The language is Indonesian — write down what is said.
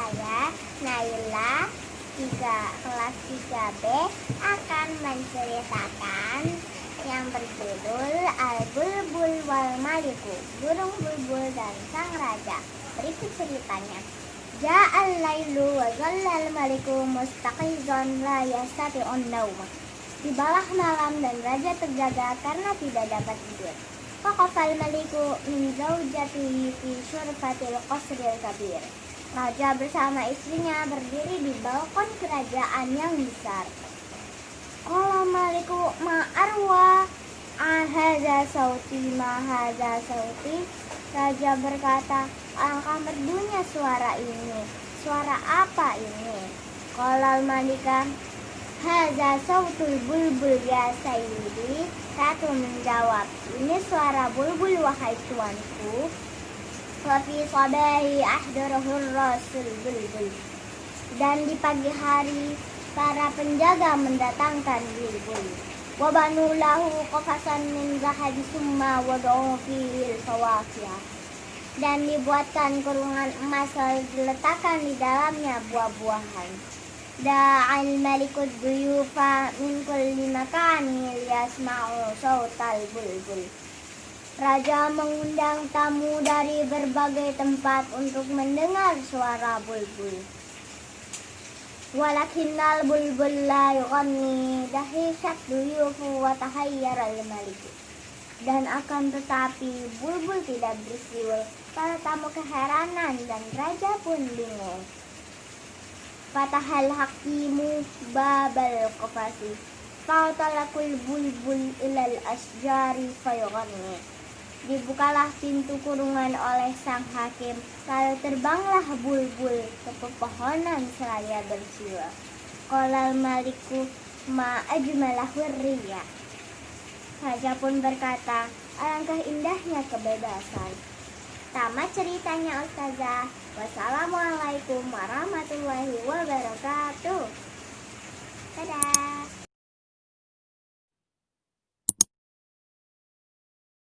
saya Naila kelas 3B akan menceritakan yang berjudul Al-Bulbul wal Maliku, burung bulbul dan sang raja. Berikut ceritanya. Ja'al lailu wa zallal maliku mustaqizan la yastati'un nauma. Tibalah malam dan raja terjaga karena tidak dapat tidur. Faqafal maliku min zaujatihi fi syurfatil qasril kabir. Raja bersama istrinya berdiri di balkon kerajaan yang besar. Qala maliku ma arwa hadza sauti ma hadza sauti. Raja berkata, alangkah merdunya suara ini. Suara apa ini? Qala malika hadza sautul bulbul ya sayyidi. Ratu menjawab, ini suara bulbul wahai tuanku. Wa fi sabahi ahdarahur rasul bulbul. Dan di pagi hari para penjaga mendatangkan bulbul. Wa banu lahu qafasan min zahabi summa wad'u fihi al-fawakih. Dan dibuatkan kurungan emas lalu diletakkan di dalamnya buah-buahan. Da'al malikud duyufa min kulli makani liyasma'u sautal bulbul. Raja mengundang tamu dari berbagai tempat untuk mendengar suara bulbul. Walakinnal bulbul la yughanni dahishat duyufu wa tahayyara al-malik. Dan akan tetapi bulbul tidak bersiul. Para tamu keheranan dan raja pun bingung. Fatahal hakimu babal qafasi fa'talakul bulbul ilal asjari fayughanni. Dibukalah pintu kurungan oleh sang hakim, lalu terbanglah bulbul ke pepohonan seraya bersiul. Qolal maliku ma ajmalahur riya. Raja pun berkata, alangkah indahnya kebebasan. Tamat ceritanya Ustazah. Wassalamualaikum warahmatullahi wabarakatuh. Dadah.